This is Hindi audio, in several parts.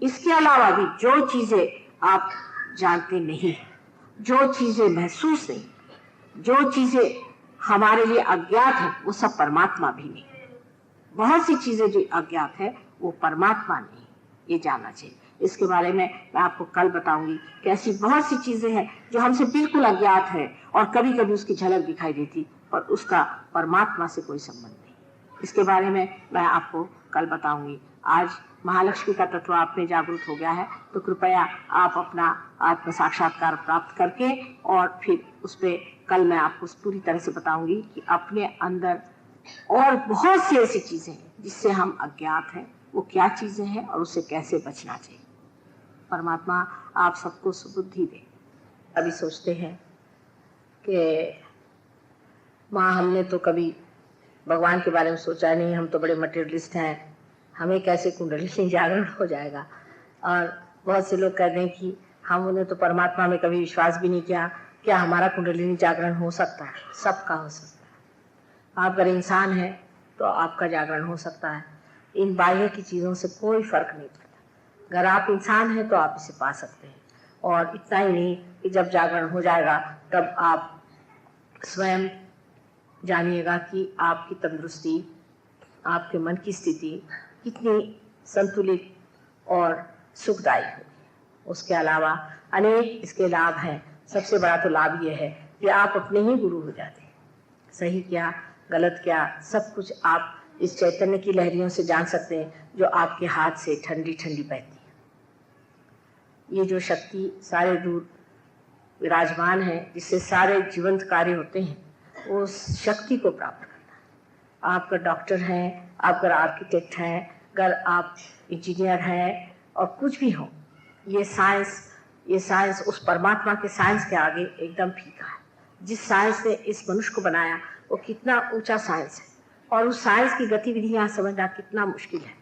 इसके अलावा भी जो चीजें आप जानते नहीं, जो चीजें महसूस नहीं, जो चीजें हमारे लिए अज्ञात है, वो सब परमात्मा भी नहीं। बहुत सी चीजें जो अज्ञात है वो परमात्मा नहीं, ये जानना चाहिए। इसके बारे में मैं आपको कल बताऊंगी कि ऐसी बहुत सी चीजें हैं जो हमसे बिल्कुल अज्ञात है और कभी कभी उसकी झलक दिखाई देती, पर उसका परमात्मा से कोई संबंध नहीं। इसके बारे में मैं आपको कल बताऊंगी। आज महालक्ष्मी का तत्व आप में जागृत हो गया है, तो कृपया आप अपना आत्म साक्षात्कार प्राप्त करके और फिर उस पर कल मैं आपको पूरी तरह से बताऊंगी कि अपने अंदर और बहुत सी ऐसी चीजें हैं जिससे हम अज्ञात हैं, वो क्या चीजें हैं और उससे कैसे बचना चाहिए। परमात्मा आप सबको सुबुद्धि दे। अभी सोचते हैं कि माँ हमने तो कभी भगवान के बारे में सोचा नहीं, हम तो बड़े मटेरियलिस्ट हैं, हमें कैसे कुंडलिनी जागरण हो जाएगा। और बहुत से लोग कहते हैं कि हमने तो परमात्मा में कभी विश्वास भी नहीं किया, क्या हमारा कुंडलिनी जागरण हो सकता है? सबका हो सकता है। आप अगर इंसान हैं तो आपका जागरण हो सकता है। इन बाह्य की चीज़ों से कोई फर्क नहीं पड़ता। अगर आप इंसान हैं तो आप इसे पा सकते हैं। और इतना ही नहीं कि जब जागरण हो जाएगा तब आप स्वयं जानिएगा कि आपकी तंदुरुस्ती, आपके मन की स्थिति कितनी संतुलित और सुखदायी होगी। उसके अलावा अनेक इसके लाभ हैं। सबसे बड़ा तो लाभ ये है कि आप अपने ही गुरु हो जाते हैं। सही क्या गलत क्या सब कुछ आप इस चैतन्य की लहरियों से जान सकते हैं जो आपके हाथ से ठंडी ठंडी बहती है। ये जो शक्ति सारे दूर विराजमान है, जिससे सारे जीवंत कार्य होते हैं, उस शक्ति को प्राप्त करना। आप अगर डॉक्टर हैं, आप अगर आर्किटेक्ट हैं, अगर आप इंजीनियर हैं और कुछ भी हो, ये साइंस उस परमात्मा के साइंस के आगे एकदम फीका है। जिस साइंस ने इस मनुष्य को बनाया वो कितना ऊंचा साइंस है, और उस साइंस की गतिविधियां समझना कितना मुश्किल है।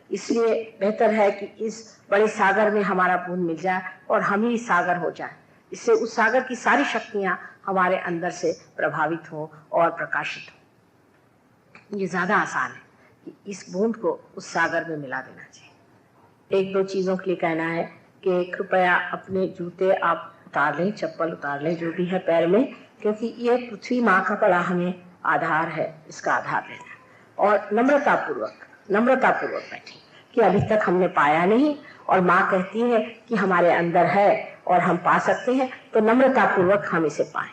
इसलिए बेहतर है कि इस बड़े सागर में हमारा बूंद मिल जाए और हम ही सागर हो जाए। इससे उस सागर की सारी शक्तियां हमारे अंदर से प्रभावित हो और प्रकाशित हो। ये ज्यादा आसान है कि इस बूंद को उस सागर में मिला देना चाहिए। एक दो चीजों के लिए कहना है कि कृपया अपने जूते आप उतार लें, चप्पल उतार लें, जो भी है पैर में, क्योंकि ये पृथ्वी माँ का बड़ा हमें आधार है, इसका आधार लेना। और नम्रतापूर्वक बैठे कि अभी तक हमने पाया नहीं और माँ कहती है कि हमारे अंदर है और हम पा सकते हैं, तो नम्रतापूर्वक हम इसे पाएं।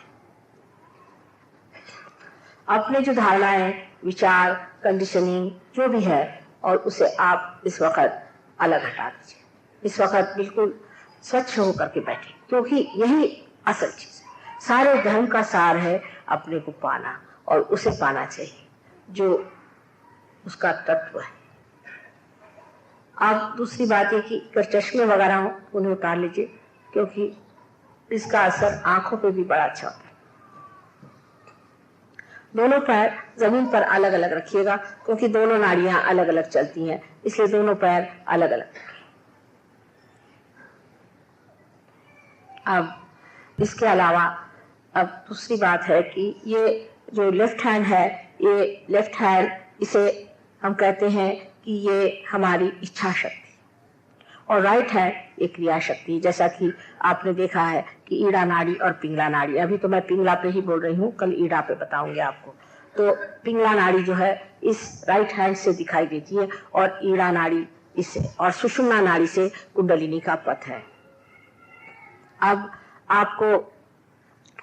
अपने जो धारणाएं, विचार, कंडीशनिंग जो भी है, और उसे आप इस वक्त अलग हटा दीजिए। इस वक्त बिल्कुल स्वच्छ होकर के बैठे, क्योंकि यही असल चीज है। सारे धर्म का सार है अपने को पाना, और उसे पाना चाहिए जो उसका तत्व है। अब दूसरी बात है कि अगर चश्मे वगैरह हो उन्हें उतार लीजिए, क्योंकि इसका असर आंखों पे भी बड़ा अच्छा होता है। दोनों पैर जमीन पर अलग अलग रखिएगा, क्योंकि दोनों नाड़ियां अलग अलग चलती हैं, इसलिए दोनों पैर अलग अलग रखिए। अब इसके अलावा अब दूसरी बात है कि ये जो लेफ्ट हैंड है, ये लेफ्ट हैंड, इसे हम कहते हैं कि ये हमारी इच्छा शक्ति, और राइट हैंड ये क्रिया शक्ति। जैसा कि आपने देखा है कि ईड़ा नाड़ी और पिंगला नाड़ी, अभी तो मैं पिंगला पे ही बोल रही हूँ, कल ईड़ा पे बताऊंगी आपको। तो पिंगला नाड़ी जो है इस राइट हैंड से दिखाई देती है, और ईड़ा नाड़ी इससे, और सुषुम्ना नाड़ी से कुंडलिनी का पथ है। अब आपको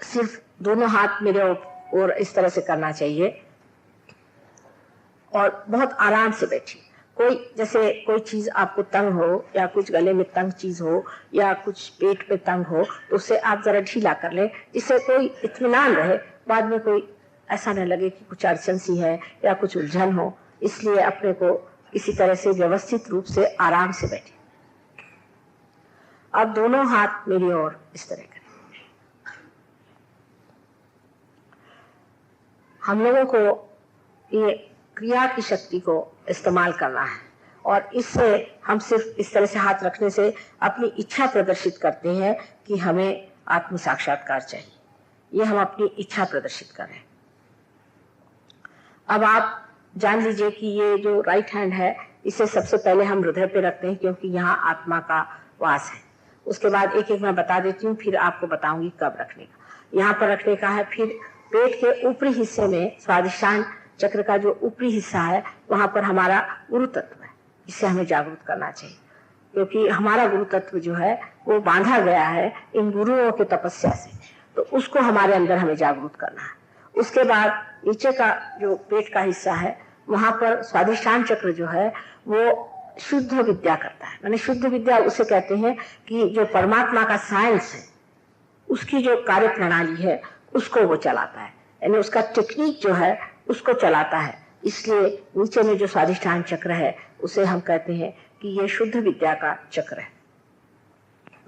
सिर्फ दोनों हाथ मेरे और इस तरह से करना चाहिए, और बहुत आराम से बैठिए। जैसे कोई चीज आपको तंग हो, या कुछ गले में तंग चीज हो, या कुछ पेट पे तंग हो, तो उससे आप जरा ढीला कर लें, जिससे कोई इत्मीनान रहे, बाद में कोई ऐसा न लगे कि कुछ अड़चन सी है या कुछ उलझन हो। इसलिए अपने को किसी तरह से व्यवस्थित रूप से आराम से बैठे। अब दोनों हाथ मेरी ओर इस तरह करें। हम लोगों को ये क्रिया की शक्ति को इस्तेमाल करना है, और इससे हम सिर्फ इस तरह से हाथ रखने से अपनी इच्छा प्रदर्शित करते हैं कि हमें आत्म साक्षात्कार चाहिए। ये हम अपनी इच्छा प्रदर्शित कर रहे हैं। अब आप जान लीजिए कि ये जो राइट हैंड है, इसे सबसे पहले हम हृदय पे रखते हैं क्योंकि यहाँ आत्मा का वास है। उसके बाद एक एक मैं बता देती हूँ, फिर आपको बताऊंगी कब रखने का। यहाँ पर रखने का है। फिर पेट के ऊपरी हिस्से में स्वादिष्टान चक्र का जो ऊपरी हिस्सा है वहां पर हमारा गुरु तत्व है, जिससे हमें जागरूक करना चाहिए क्योंकि हमारा गुरु तत्व जो है वो बांधा गया है इन गुरुओं के तपस्या से, तो उसको हमारे अंदर हमें जागरूक करना है। उसके बाद नीचे का जो पेट का हिस्सा है वहां पर स्वादिष्टान चक्र जो है वो शुद्ध विद्या करता है। माने शुद्ध विद्या उसे कहते हैं कि जो परमात्मा का साइंस है उसकी जो कार्य प्रणाली है उसको वो चलाता है, यानी उसका टेक्निक जो है उसको चलाता है। इसलिए नीचे में जो स्वादिष्टान चक्र है उसे हम कहते हैं कि ये शुद्ध विद्या का चक्र है।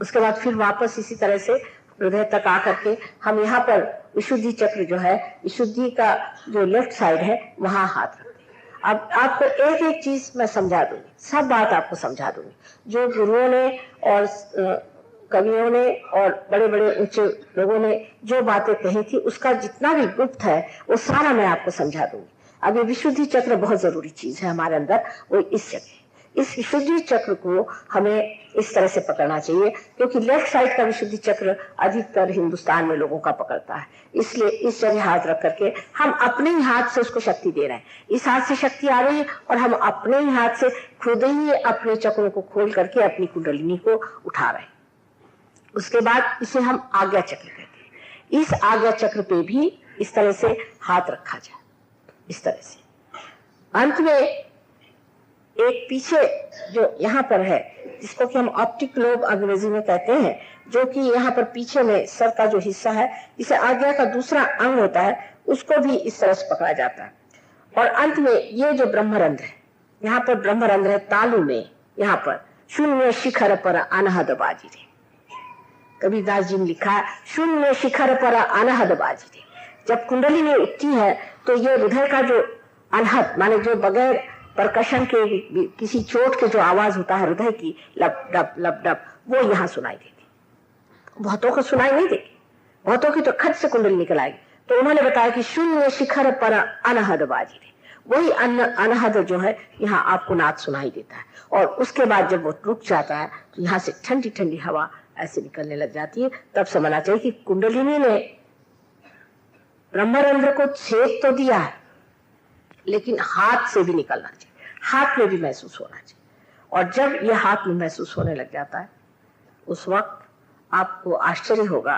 उसके बाद फिर वापस इसी तरह से हृदय तक आकर के हम यहाँ पर विशुद्धि चक्र जो है, विशुद्धि का जो लेफ्ट साइड है वहां हाथ रखते हैं। अब आपको एक एक चीज मैं समझा दूंगी, सब बात आपको समझा दूंगी। जो गुरुओं ने और कवियों ने और बड़े बड़े ऊंचे लोगों ने जो बातें कही थी उसका जितना भी गुप्त है वो सारा मैं आपको समझा दूंगी। अब ये विशुद्धि चक्र बहुत जरूरी चीज है हमारे अंदर, वो इस जगह, इस विशुद्धि चक्र को हमें इस तरह से पकड़ना चाहिए क्योंकि लेफ्ट साइड का विशुद्धि चक्र अधिकतर हिंदुस्तान में लोगों का पकड़ता है। इसलिए इस जगह हाथ रख करके हम अपने ही हाथ से उसको शक्ति दे रहे हैं। इस हाथ से शक्ति आ रही है और हम अपने ही हाथ से खुद ही अपने चक्रों को खोल करके अपनी कुंडलिनी को उठा रहे हैं। उसके बाद इसे हम आज्ञा चक्र कहते हैं। इस आज्ञा चक्र पे भी इस तरह से हाथ रखा जाए, इस तरह से। अंत में एक पीछे जो यहाँ पर है जिसको कि हम ऑप्टिक लोब अंग्रेजी में कहते हैं, जो कि यहाँ पर पीछे में सर का जो हिस्सा है इसे आज्ञा का दूसरा अंग होता है, उसको भी इस तरह से पकड़ा जाता है। और अंत में ये जो ब्रह्मरंध्र है, यहाँ पर ब्रह्मरंध्र है तालु में, यहाँ पर शून्य शिखर पर अनहद बाजी रे, कबीरदास जी ने लिखा है शून्य शिखर पर अनहद बाजी रे। जब कुंडली में उठती है तो ये हृदय का जो अनहद माने जो बगैर परकशन के किसी चोट के जो आवाज होता है हृदय की लब डब वो यहाँ सुनाई देती। बहुतों को सुनाई नहीं देती, बहुतों की तो खट से कुंडली निकल आएगी। तो उन्होंने बताया कि शून्य शिखर पर अनहद बाजी रे, वही अनहद जो है यहाँ आपको नाद सुनाई देता है। और उसके बाद जब वो रुक जाता है तो यहाँ से ठंडी ठंडी हवा ऐसे निकलने लग जाती है। तब समझना चाहिए कि कुंडलिनी ने ब्रह्मरंध्र को छेद तो दिया है लेकिन हाथ से भी निकलना चाहिए, हाथ में भी महसूस होना चाहिए। और जब यह हाथ में महसूस होने लग जाता है उस वक्त आपको आश्चर्य होगा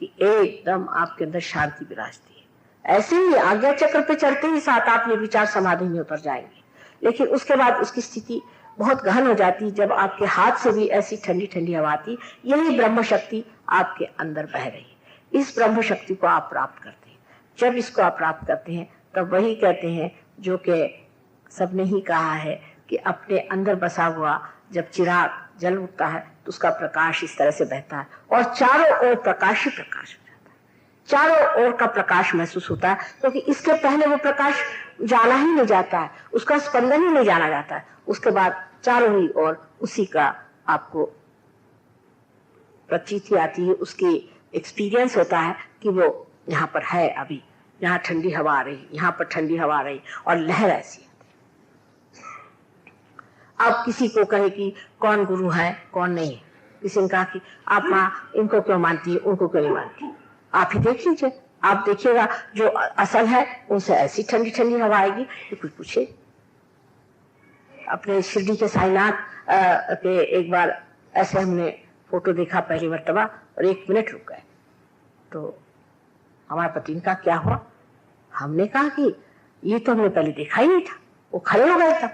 कि एकदम आपके अंदर शांति विराजती है। ऐसे ही आज्ञा चक्र पे चढ़ते ही साथ आप निर्विचार समाधि में उतर जाएंगे, लेकिन उसके बाद उसकी स्थिति बहुत गहन हो जाती है। जब आपके हाथ से भी ऐसी ठंडी ठंडी हवा आती, यही ब्रह्म शक्ति आपके अंदर बह रही है। इस ब्रह्म शक्ति को आप प्राप्त करते हैं। जब इसको आप प्राप्त करते हैं तब वही कहते हैं जो कि सबने ही कहा है कि अपने अंदर बसा हुआ जब चिराग जल उठता है तो उसका प्रकाश इस तरह से बहता है और चारों ओर प्रकाश ही प्रकाश हो जाता है, चारों ओर का प्रकाश महसूस होता है। क्योंकि इसके पहले वो प्रकाश जाना ही नहीं जाता है, उसका स्पंदन ही नहीं जाना जाता है। उसके बाद चारों ही ओर उसी का आपको प्रतीति आती है, उसकी एक्सपीरियंस होता है कि वो यहाँ पर है, अभी यहाँ ठंडी हवा आ रही, यहाँ पर ठंडी हवा आ रही और लहर ऐसी है। अब किसी को कहे कि कौन गुरु है कौन नहीं, किसी ने कहा कि आप माँ इनको क्यों मानती है उनको क्यों नहीं मानती, आप ही देख लीजिए, आप देखिएगा जो असल है उनसे ऐसी ठंडी ठंडी हवा आएगी कि कुछ पूछे। अपने शिरडी के साईनाथ के एक बार ऐसे हमने फोटो देखा पहली मर्तबा और 1 मिनट रुक गए। तो हमारे पति ने कहा क्या हुआ? हमने कहा कि ये तो हमने पहले देखा ही नहीं था। वो खड़े हो गए, तब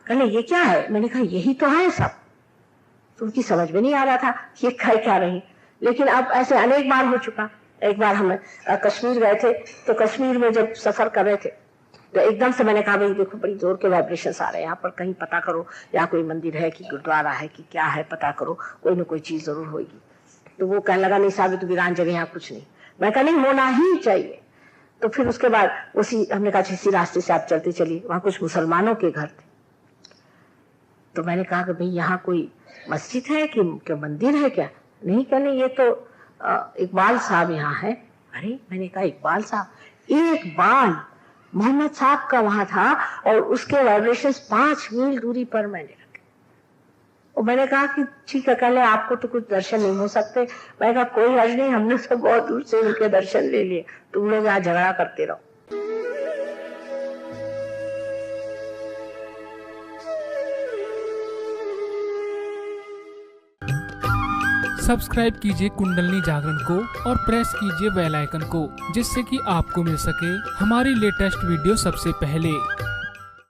कहने ये क्या है? मैंने कहा यही तो है सब। तो उनकी समझ में नहीं आ रहा था ये क्या रही, लेकिन अब ऐसे अनेक बार हो चुका। एक बार हम कश्मीर गए थे, तो कश्मीर में जब सफर कर रहे थे तो एकदम से मैंने कहा भाई देखो बड़ी जोर के वाइब्रेशंस आ रहे हैं यहाँ पर, कहीं पता करो यहाँ कोई मंदिर है कि गुरुद्वारा है कि क्या है, पता करो, कोई ना कोई चीज जरूर होगी। तो वो कहने लगा नहीं साहब तो वीरान जगह यहाँ कुछ नहीं। मैं कहा नहीं होना ही चाहिए। तो फिर उसके बाद उसी हमने कहा इसी रास्ते से आप चलते चलिए, वहां कुछ मुसलमानों के घर थे। तो मैंने कहा कि भाई यहाँ कोई मस्जिद है कि क्या मंदिर है क्या? नहीं, कहने ये तो इकबाल साहब यहाँ है। अरे मैंने कहा इकबाल साहब? इकबाल मोहम्मद साहब का वहां था और उसके वाइब्रेशंस 5 मील दूरी पर मैंने रखे। और मैंने कहा कि ठीक है, कल आपको तो कुछ दर्शन नहीं हो सकते। मैंने कहा कोई हर्ज नहीं, हमने तो बहुत दूर से उनके दर्शन ले लिए, तुम लोग यहाँ झगड़ा करते रहो। सब्सक्राइब कीजिए कुंडलनी जागरण को और प्रेस कीजिए बेल आइकन को, जिससे कि आपको मिल सके हमारी लेटेस्ट वीडियो सबसे पहले।